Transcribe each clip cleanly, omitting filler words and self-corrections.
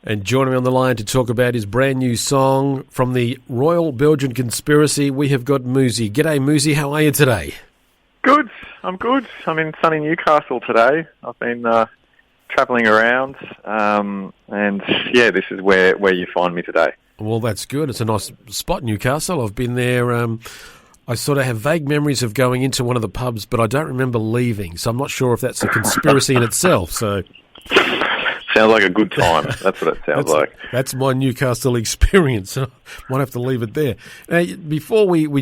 And joining me on the line to talk about his brand new song from the Royal Belgian Conspiracy, we have got Moozi. G'day, Moozi. How are you today? Good. I'm good. I'm in sunny Newcastle today. I've been travelling around, and yeah, this is where you find me today. Well, that's good. It's a nice spot, Newcastle. I've been there. I sort of have vague memories of going into one of the pubs, but I don't remember leaving, so I'm not sure if that's a conspiracy in itself. So. Sounds like a good time. That's what it sounds like. That's my Newcastle experience. I might have to leave it there. Now, before I've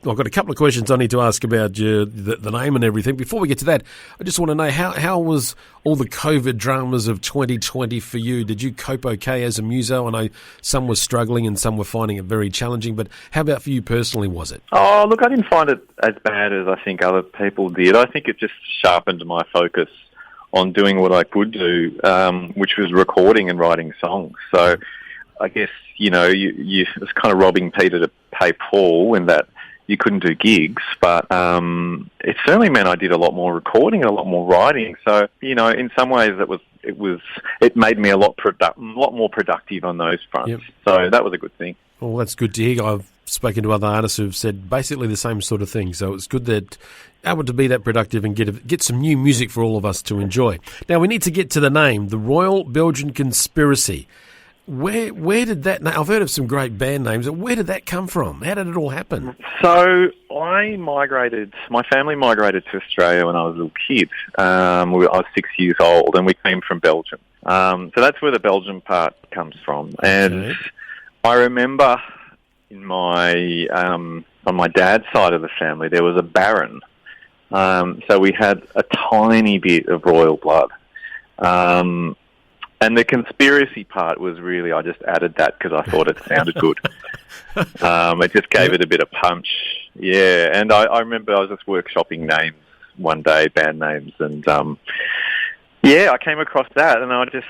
got a couple of questions I need to ask about the name and everything. Before we get to that, I just want to know how was all the COVID dramas of 2020 for you? Did you cope okay as a muso? I know some were struggling and some were finding it very challenging, but how about for you personally, was it? Oh, look, I didn't find it as bad as I think other people did. I think it just sharpened my focus on doing what I could do, which was recording and writing songs. So I guess, you was kind of robbing Peter to pay Paul in that you couldn't do gigs, but it certainly meant I did a lot more recording and a lot more writing. So, in some ways it made me a lot more productive on those fronts. Yep. So that was a good thing. Well, that's good to hear. I've spoken to other artists who've said basically the same sort of thing. So it's good that able to be that productive and get some new music for all of us to enjoy. Now, we need to get to the name, the Royal Belgian Conspiracy. Where did that... I've heard of some great band names. Where did that come from? How did it all happen? So my family migrated to Australia when I was a little kid. I was 6 years old, and we came from Belgium. So that's where the Belgian part comes from. And I remember in on my dad's side of the family, there was a baron. So we had a tiny bit of royal blood. And the conspiracy part was really, I just added that because I thought it sounded good. It just gave it a bit of punch. Yeah, and I remember I was just workshopping names one day, band names, and I came across that, and as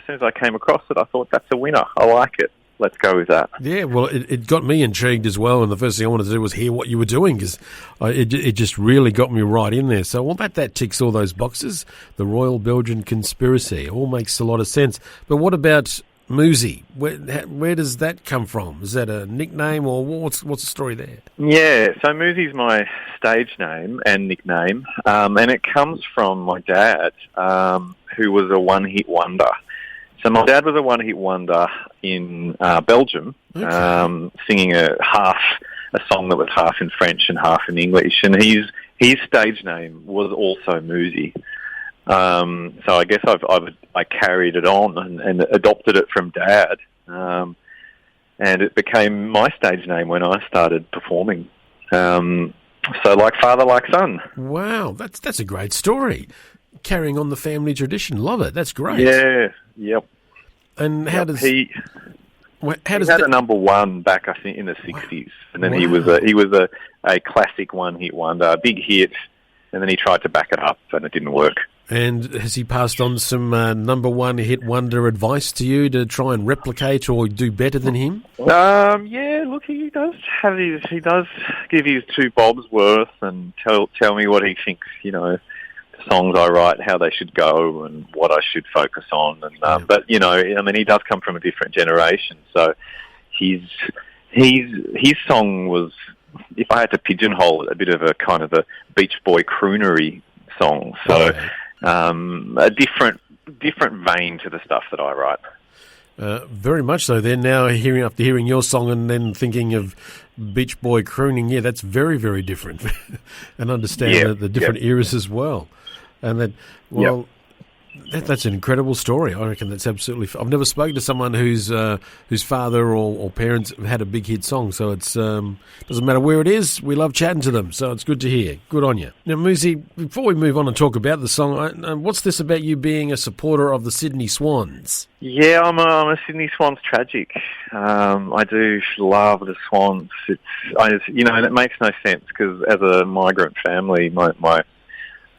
soon as I came across it, I thought, that's a winner. I like it. Let's go with that. Yeah, well, it got me intrigued as well, and the first thing I wanted to do was hear what you were doing, because it just really got me right in there. So, that ticks all those boxes. The Royal Belgian Conspiracy. It all makes a lot of sense. But what about Moozi? Where does that come from? Is that a nickname, or what's the story there? Yeah, so Moozi's my stage name and nickname, and it comes from my dad, who was a one-hit wonder. So my dad was a one-hit wonder in Belgium, singing a song that was half in French and half in English, and his stage name was also Moozi. So I guess I carried it on and adopted it from Dad, and it became my stage name when I started performing. So like father, like son. Wow, that's a great story. Carrying on the family tradition. Love it. That's great. Yeah, yep. And how does he had a number one back, I think, in the 60s, and then he was a classic one-hit wonder, a big hit, and then he tried to back it up, and it didn't work. And has he passed on some number one hit wonder advice to you to try and replicate or do better than him? Yeah, look, he does give his two bobs worth and tell me what he thinks, songs I write, how they should go, and what I should focus on. And but he does come from a different generation, so his song was, if I had to pigeonhole it, a bit of a kind of a Beach Boy croonery song. So a different vein to the stuff that I write. Very much so. Then now after hearing your song and then thinking of Beach Boy crooning, that's very, very different, and understand the different eras as well. And then, that's an incredible story. I reckon that's absolutely... I've never spoken to someone whose father or parents had a big hit song, so it's doesn't matter where it is, we love chatting to them, so it's good to hear. Good on you. Now, Moozi, before we move on and talk about the song, what's this about you being a supporter of the Sydney Swans? Yeah, I'm a Sydney Swans tragic. I do love the Swans. And it makes no sense, because as a migrant family,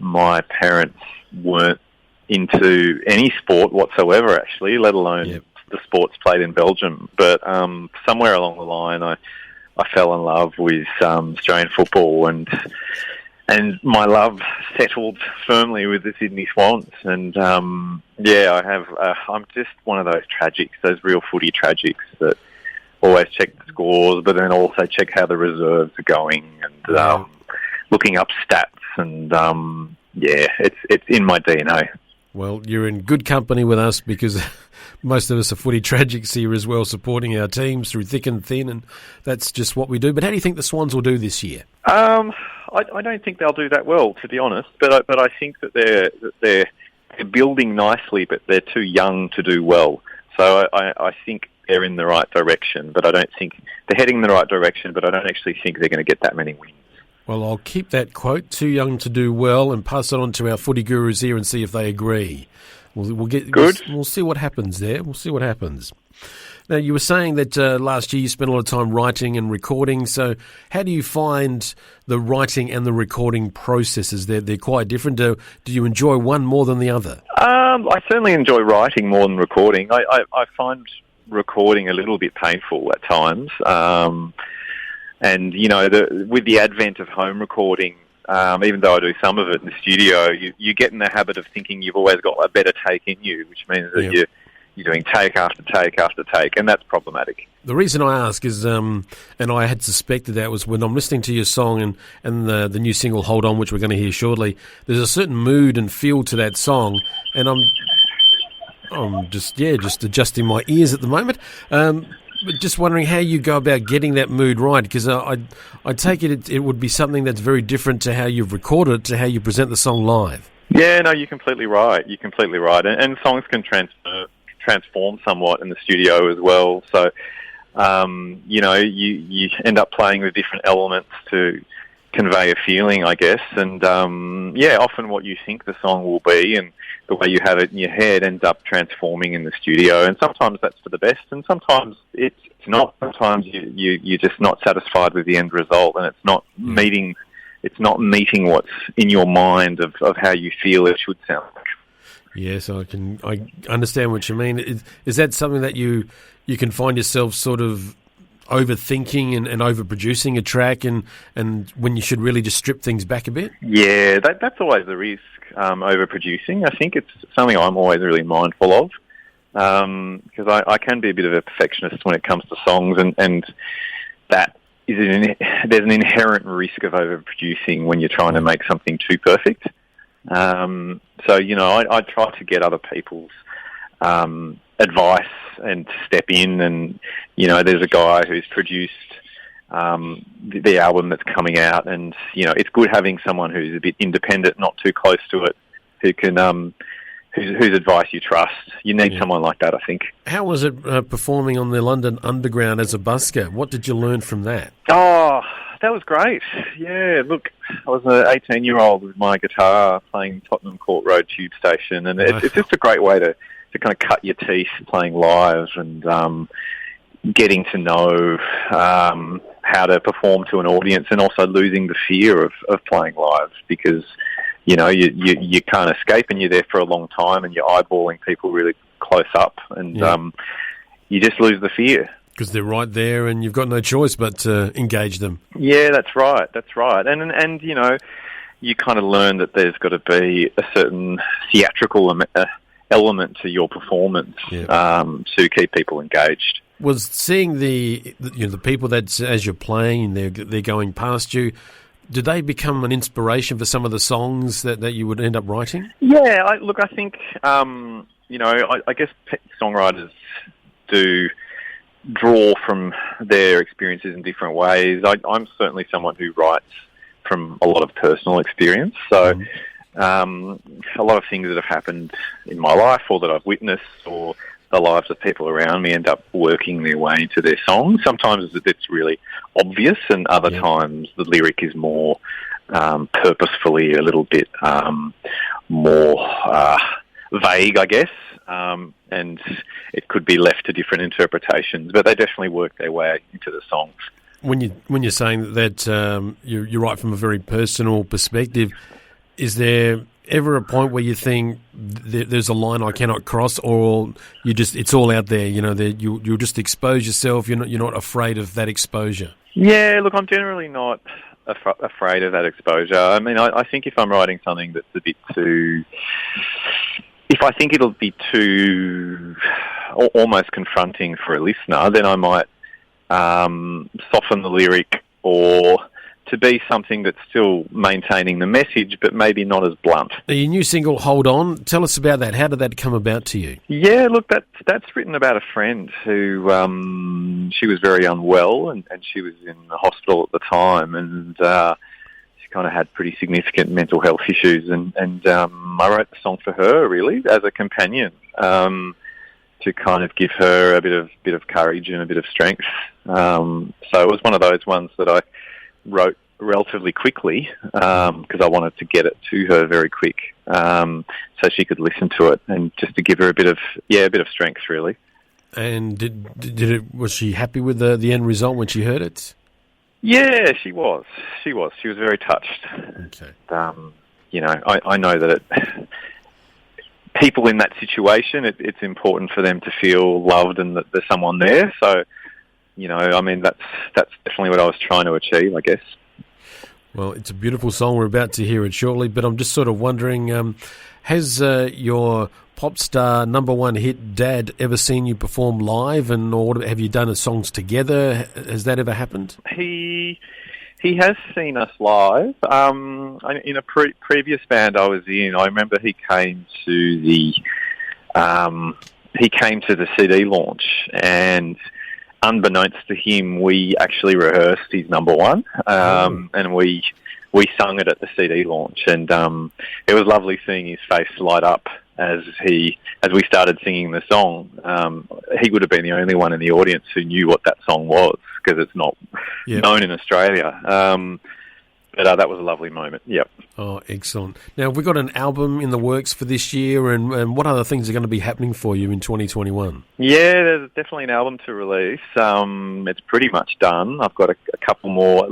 my parents weren't into any sport whatsoever, actually, let alone the sports played in Belgium. But somewhere along the line, I fell in love with Australian football, and and my love settled firmly with the Sydney Swans. And I have. I'm just one of those tragics, those real footy tragics that always check the scores, but then also check how the reserves are going, and looking up stats. And it's in my DNA. Well, you're in good company with us because most of us are footy tragics here as well, supporting our teams through thick and thin, and that's just what we do. But how do you think the Swans will do this year? I don't think they'll do that well, to be honest. But I think that they're building nicely, but they're too young to do well. So I think they're in the right direction, but I don't think they're heading in the right direction. But I don't actually think they're going to get that many wins. Well, I'll keep that quote, too young to do well, and pass it on to our footy gurus here and see if they agree. We'll see what happens there. We'll see what happens. Now, you were saying that last year you spent a lot of time writing and recording, so how do you find the writing and the recording processes? They're quite different. Do you enjoy one more than the other? I certainly enjoy writing more than recording. I find recording a little bit painful at times. And, with the advent of home recording, even though I do some of it in the studio, you get in the habit of thinking you've always got a better take in you, which means that you're doing take after take after take, and that's problematic. The reason I ask is, and I had suspected that, was when I'm listening to your song and the new single, Hold On, which we're going to hear shortly, there's a certain mood and feel to that song, and I'm just adjusting my ears at the moment. But just wondering how you go about getting that mood right, because I take it would be something that's very different to how you've recorded it to how you present the song live. Yeah, no, you're completely right. And songs can transform somewhat in the studio as well. So, you end up playing with different elements to convey a feeling, I guess. And, often what you think the song will be and the way you have it in your head ends up transforming in the studio. And sometimes that's for the best, and sometimes it's not. Sometimes you're just not satisfied with the end result, and it's not meeting what's in your mind of how you feel it should sound like. Yes, I understand what you mean. Is that something that you can find yourself sort of overthinking and overproducing a track, and when you should really just strip things back a bit? Yeah, that's always the risk, overproducing. I think it's something I'm always really mindful of, because I can be a bit of a perfectionist when it comes to songs, and that there's an inherent risk of overproducing when you're trying to make something too perfect. I try to get other people's advice and step in, and there's a guy who's produced the album that's coming out, and it's good having someone who's a bit independent, not too close to it, who can whose advice you trust. You need someone like that, I think. How was it performing on the London Underground as a busker? What did you learn from that? Oh, that was great. Yeah, look, I was an 18-year-old with my guitar playing Tottenham Court Road Tube Station, and it's just a great way to kind of cut your teeth playing live and getting to know how to perform to an audience, and also losing the fear of playing live, because you can't escape, and you're there for a long time, and you're eyeballing people really close up, and you just lose the fear. Because they're right there, and you've got no choice but to engage them. Yeah, that's right. And you kind of learn that there's got to be a certain theatrical element to your performance to keep people engaged. Was seeing the people that, as you're playing, they're going past you, did they become an inspiration for some of the songs that you would end up writing? Yeah, I think, I guess songwriters do draw from their experiences in different ways. I'm certainly someone who writes from a lot of personal experience. So a lot of things that have happened in my life, or that I've witnessed, or the lives of people around me, end up working their way into their songs. Sometimes it's really obvious, and other times the lyric is more purposefully a little bit more vague, I guess. And it could be left to different interpretations, but they definitely work their way into the songs. When you're saying that you write from a very personal perspective, is there ever a point where you think there's a line I cannot cross, or it's all out there? You'll just expose yourself. You're not afraid of that exposure. Yeah, look, I'm generally not afraid of that exposure. I mean, I think if I'm writing something that's a bit too... If I think it'll be too almost confronting for a listener, then I might soften the lyric or to be something that's still maintaining the message, but maybe not as blunt. Your new single, Hold On, tell us about that. How did that come about to you? Yeah, look, that's written about a friend who, she was very unwell and she was in the hospital at the time, and she kind of had pretty significant mental health issues, and I wrote the song for her, really, as a companion, to kind of give her a bit of courage and a bit of strength. So it was one of those ones that I wrote relatively quickly because I wanted to get it to her very quick, so she could listen to it and just to give her a bit of strength, really. And was she happy with the end result when she heard it? Yeah, she was. She was very touched. Okay. I know that people in that situation, it's important for them to feel loved and that there's someone there. So, I mean, that's definitely what I was trying to achieve, I guess. Well, it's a beautiful song. We're about to hear it shortly, but I'm just sort of wondering, has your pop star number one hit, Dad, ever seen you perform live, or have you done songs together? Has that ever happened? He has seen us live. In a previous band I was in, I remember he came to the CD launch, and unbeknownst to him, we actually rehearsed his number one, and we sung it at the CD launch, and it was lovely seeing his face light up as we started singing the song. He would have been the only one in the audience who knew what that song was, because it's not known in Australia. But that was a lovely moment. Yep. Oh, excellent. Now, we've got an album in the works for this year, and what other things are going to be happening for you in 2021? Yeah, there's definitely an album to release. It's pretty much done. I've got at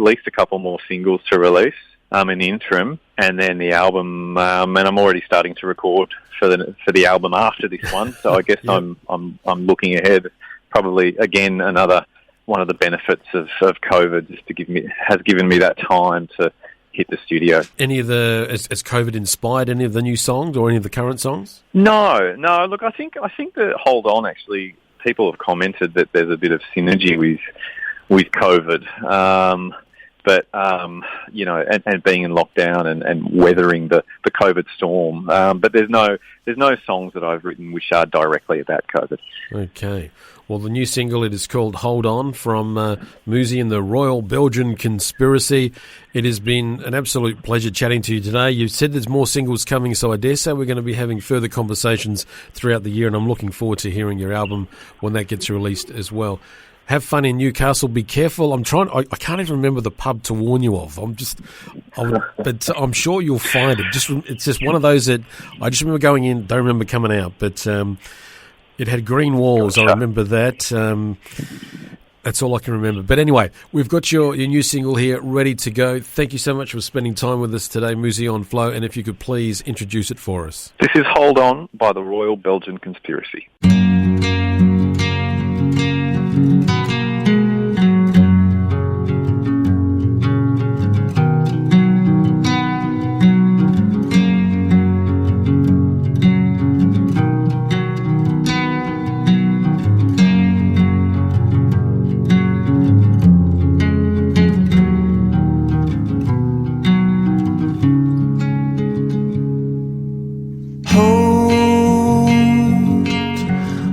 least a couple more singles to release in the interim, and then the album. And I'm already starting to record for the album after this one. So I guess I'm looking ahead. Probably again another one of the benefits of COVID has given me that time to hit the studio. Has COVID inspired any of the new songs or any of the current songs? No. Look, I think that Hold On, actually, people have commented that there's a bit of synergy with COVID. But and being in lockdown and weathering the COVID storm. But there's no songs that I've written which are directly about COVID. Okay. Well, the new single, it is called Hold On, from Moozi and the Royal Belgian Conspiracy. It has been an absolute pleasure chatting to you today. You've said there's more singles coming, so I dare say we're going to be having further conversations throughout the year, and I'm looking forward to hearing your album when that gets released as well. Have fun in Newcastle. Be careful. I can't even remember the pub to warn you of. But I'm sure you'll find it. It's just one of those that I just remember going in, don't remember coming out. But it had green walls. Gotcha. I remember that. That's all I can remember. But anyway, we've got your new single here ready to go. Thank you so much for spending time with us today, Moozi on Flow. And if you could please introduce it for us. This is Hold On by the Royal Belgian Conspiracy.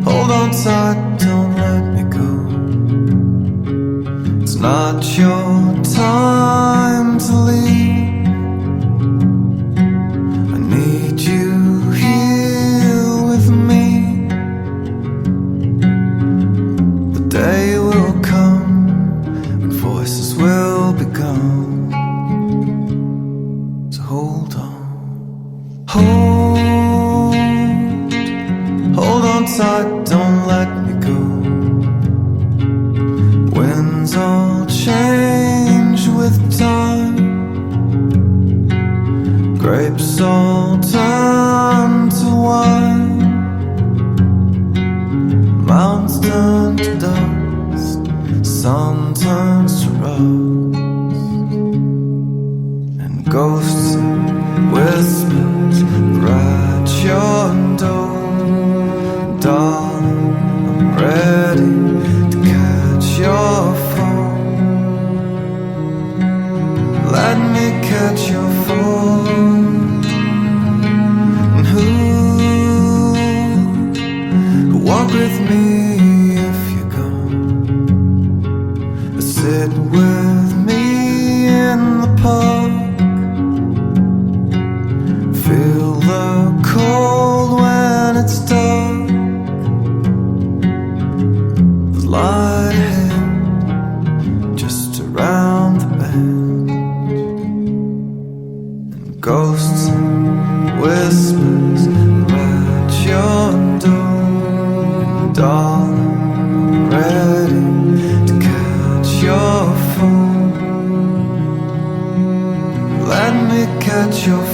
Hold on tight, don't let me go. It's not your time to leave. I need you here with me. The day will come when voices will be gone. So hold on. Hold on tight, don't let me go. Winds all change with time. Grapes all turn to wine. Mountains turn to dust. Sun turns to rust. ghosts and whispers are at your door. Darling, I'm ready to catch your phone. Let me catch your phone. And who walk with me if you're gone? Sit with me in the park. Feel the cold when it's dark. The light ahead, just around the bend. And ghosts and whispers at your door. Darling, I'm ready to catch your phone. Let me catch your phone.